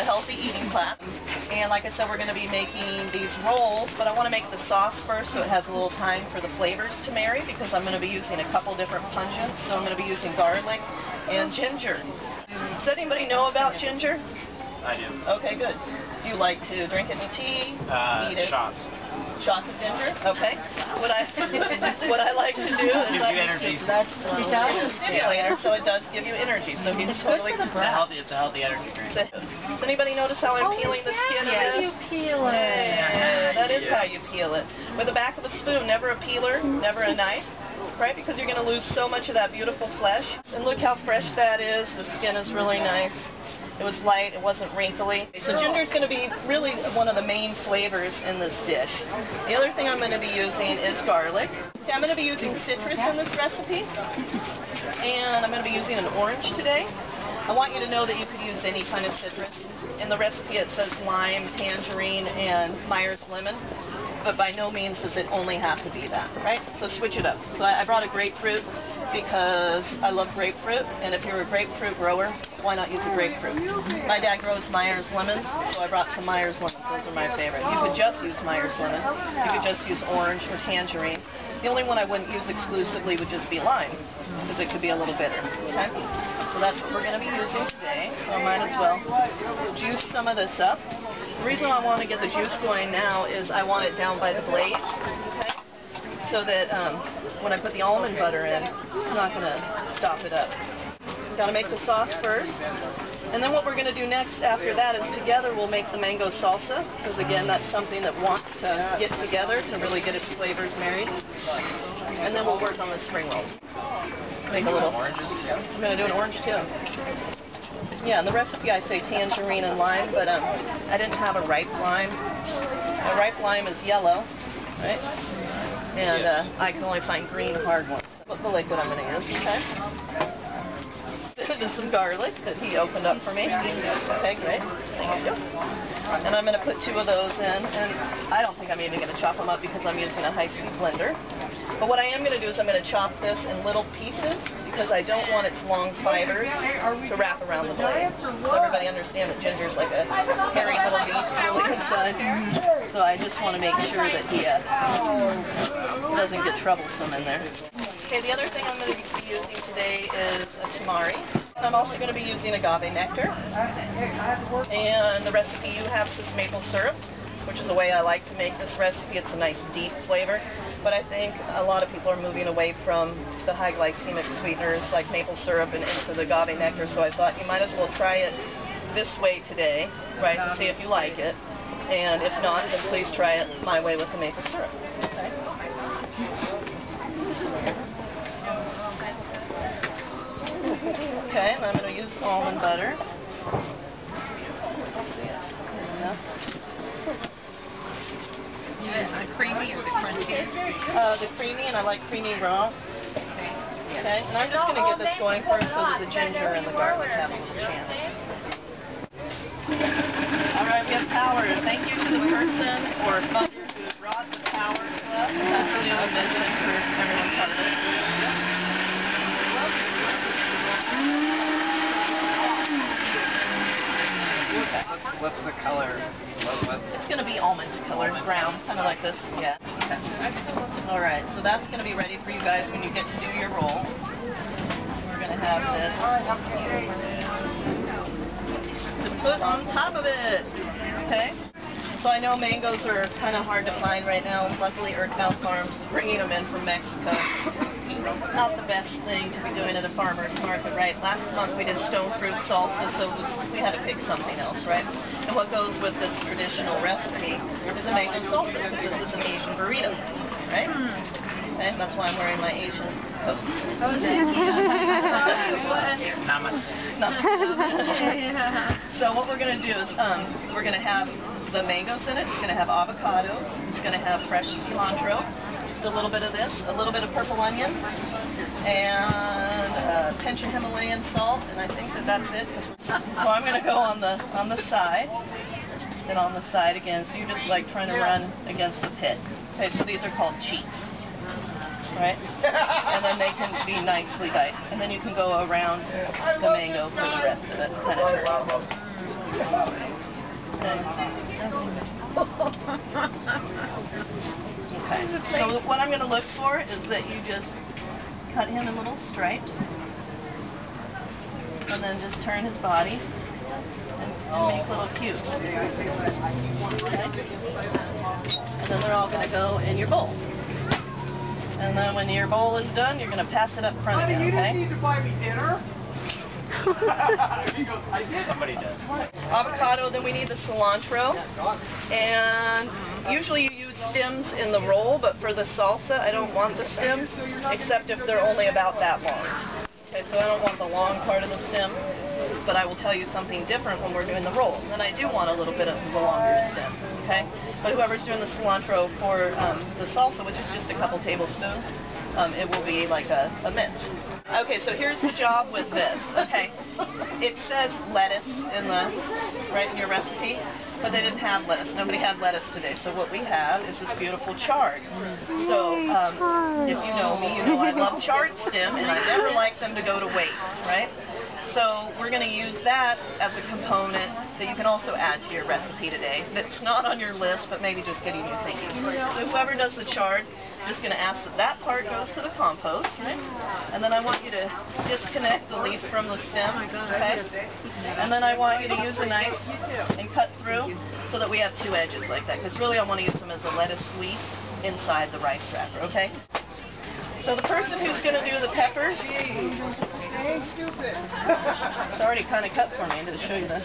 a healthy eating class. And like I said, we're going to be making these rolls, but I want to make the sauce first so it has a little time for the flavors to marry, because I'm going to be using a couple different pungents. So I'm going to be using garlic and ginger. Does anybody know about ginger? I do. Okay, good. Do you like to drink it in tea? Eat it? Shots. Shots of ginger? Okay. What I like to do is gives you energy. It's a stimulator, so it does give you energy. So he's totally It's a healthy energy drink. Does anybody notice how I'm peeling the skin of this? You peel it. Yeah, that is how you peel it. With the back of a spoon, never a peeler, never a knife. Right, because you're going to lose so much of that beautiful flesh. And look how fresh that is. The skin is really nice. It was light, it wasn't wrinkly. So ginger is going to be really one of the main flavors in this dish. The other thing I'm going to be using is garlic. Okay, I'm going to be using citrus in this recipe. And I'm going to be using an orange today. I want you to know that you could use any kind of citrus. In the recipe it says lime, tangerine, and Myers lemon. But by no means does it only have to be that, right? So switch it up. So I brought a grapefruit because I love grapefruit, and if you're a grapefruit grower, why not use a grapefruit? My dad grows Myers lemons, so I brought some Myers lemons. Those are my favorite. You could just use Myers lemon. You could just use orange or tangerine. The only one I wouldn't use exclusively would just be lime, because it could be a little bitter, okay? So that's what we're going to be using today, so I might as well juice some of this up. The reason I want to get the juice going now is I want it down by the blades, okay? So that when I put the almond butter in, it's not going to stop it up. Got to make the sauce first. And then what we're going to do next after that is together we'll make the mango salsa, because again that's something that wants to get together to really get its flavors married. And then we'll work on the spring rolls. Make a little oranges too. I'm going to do an orange too. Yeah, in the recipe I say tangerine and lime, but I didn't have a ripe lime. A ripe lime is yellow, right? And I can only find green hard ones. What the liquid I'm going to use, okay? There's some garlic that he opened up for me. Okay, great. Thank you. And I'm going to put 2 of those in, and I don't think I'm even going to chop them up because I'm using a high-speed blender. But what I am going to do is I'm going to chop this in little pieces because I don't want its long fibers to wrap around the blade. So everybody understand that ginger's like a hairy little beast really inside. So I just want to make sure that he doesn't get troublesome in there. Okay, the other thing I'm going to be using today is a tamari. I'm also going to be using agave nectar. And the recipe you have says maple syrup, which is the way I like to make this recipe. It's a nice deep flavor. But I think a lot of people are moving away from the high glycemic sweeteners like maple syrup and into the agave nectar. So I thought you might as well try it this way today, right, to see if you like it. And if not, then please try it my way with the maple syrup. Okay. Okay, and I'm going to use almond butter. Let's see it. Enough. You use the creamy or the crunchy? The creamy, and I like creamy raw. Okay, and I'm just going to get this going first so that the ginger and the garlic have a little chance. Alright, we have power. Thank you to the person or mother who brought the power to us. That's a new invention for everyone's harvest. What's the color? It's going to be almond color, brown, kind of like this. Yeah. Okay. Alright, so that's going to be ready for you guys when you get to do your roll. We're going to have this to put on top of it. Okay? So I know mangoes are kind of hard to find right now. Luckily, Earthbound Farms is bringing them in from Mexico. Not the best thing to be doing at a farmer's market, right? Last month we did stone fruit salsa, so we had to pick something else, right? And what goes with this traditional recipe is a mango salsa, because this is an Asian burrito, right? Okay, that's why I'm wearing my Asian coat. Okay. Namaste. So what we're going to do is we're going to have the mangoes in it. It's going to have avocados. It's going to have fresh cilantro. Just a little bit of this, a little bit of purple onion, and a pinch of Himalayan salt, and I think that that's it. So I'm going to go on the side, and on the side again. So you're just like trying to run against the pit. Okay, so these are called cheeks, right? And then they can be nicely diced, and then you can go around the mango for the rest of it. Kind of Okay. So what I'm going to look for is that you just cut him in little stripes, and then just turn his body and make little cubes. Okay. And then they're all going to go in your bowl. And then when your bowl is done, you're going to pass it up front again, okay? You need to buy me dinner? Somebody does. Avocado, then we need the cilantro. And usually you use stems in the roll, but for the salsa, I don't want the stems, except if they're only about that long. Okay, so I don't want the long part of the stem, but I will tell you something different when we're doing the roll. And I do want a little bit of the longer stem, okay? But whoever's doing the cilantro for the salsa, which is just a couple tablespoons, it will be like a mince. Okay, so here's the job with this, okay? It says lettuce in your recipe, but they didn't have lettuce. Nobody had lettuce today, so what we have is this beautiful chard. So, if you know me, you know I love chard stem, and I never like them to go to waste, right? So we're going to use that as a component that you can also add to your recipe today. That's not on your list, but maybe just getting you thinking. So whoever does the chard, just going to ask that that part goes to the compost, right? And then I want you to disconnect the leaf from the stem, okay? And then I want you to use a knife and cut through so that we have two edges like that, because really I want to use them as a lettuce leaf inside the rice wrapper, okay? So the person who's going to do the peppers, it's already kind of cut for me to show you this.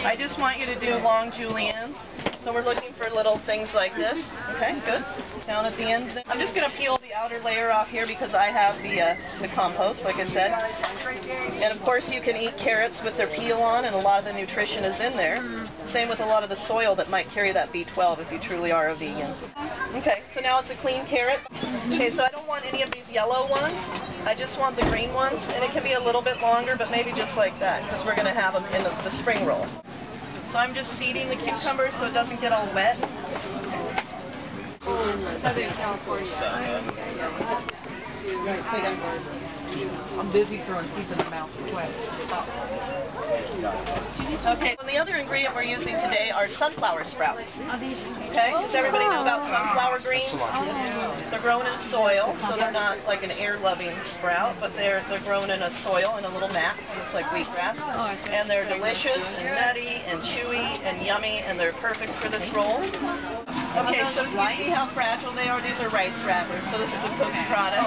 I just want you to do long juliennes. So we're looking for little things like this. Okay, good. Down at the ends. I'm just going to peel the outer layer off here because I have the compost, like I said. And of course you can eat carrots with their peel on, and a lot of the nutrition is in there. Same with a lot of the soil that might carry that B12 if you truly are a vegan. Okay, so now it's a clean carrot. Okay, so I don't want any of these yellow ones. I just want the green ones, and it can be a little bit longer, but maybe just like that, because we're going to have them in the spring roll. So I'm just seeding the cucumber so it doesn't get all wet. Southern California. I'm busy throwing seeds in the mouth. Okay, and the other ingredient we're using today are sunflower sprouts. Okay, does everybody know about sunflower greens? They're grown in soil, so they're not like an air-loving sprout, but they're grown in a soil in a little mat, just like wheatgrass. And they're delicious and nutty and chewy and yummy, and they're perfect for this roll. Okay, so you see how fragile they are? These are rice wrappers, so this is a cooked product,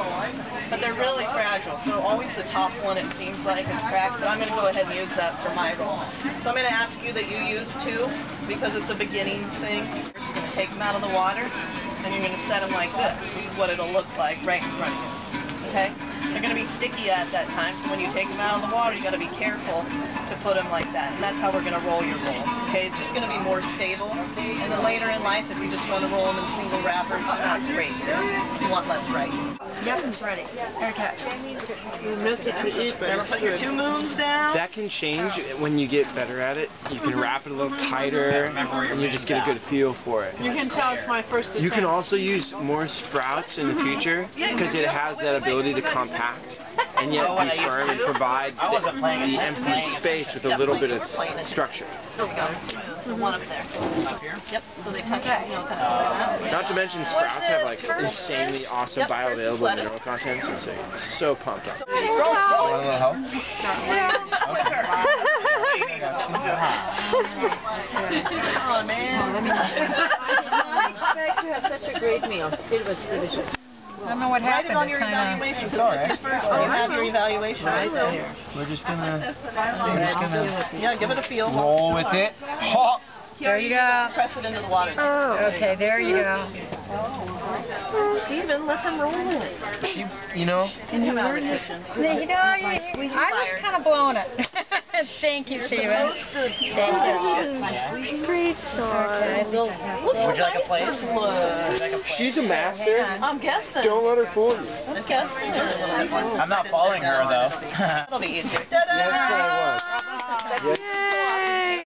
but they're really fragile. So always the top one, it seems like, is cracked, but I'm going to go ahead and use that for my roll. So I'm going to ask you that you use two, because it's a beginning thing. You're going to take them out of the water, and you're going to set them like this. This is what it'll look like right in front of you. Okay? They're going to be sticky at that time, so when you take them out of the water, you got to be careful to put them like that. And that's how we're going to roll your roll. Okay? It's just going to be more stable. And then later in life, if you just want to roll them in single wrappers, that's great too. You want less rice. Yep, it's ready. Okay. Never put your 2 moons down. That can change when you get better at it. You can wrap it a little tighter, and you just get a good feel for it. You can tell it's my first attempt. You can also use more sprouts in the future because it has that ability to compact and yet be firm and provide the empty space with a little bit of structure. There we go. So one up there. Up here? Yep. So they touch, kind of like that. Not to mention sprouts have like insanely awesome bioavailable mineral content, so pumped up. Roll it, roll it. Want a little help? Come on, man. I did not expect to have such a great meal. It was delicious. I don't know what Write happened. it on your evaluation. It's all right. Your first one, you have your evaluation right there. We're just gonna Yeah, give it a feel. roll with it. Hop. There you go. Press it into the water. Okay, there you go. Steven, let them roll it. She, you know. Can you learn it? You know, I was kind of blowing it. Thank you, Steven. Great sauce. Would you like a plate? Would you like a plate? She's a master. I'm guessing. Don't let her fool you. I'm guessing. I'm not following her though. It'll be easier. Yes, I was. Yes.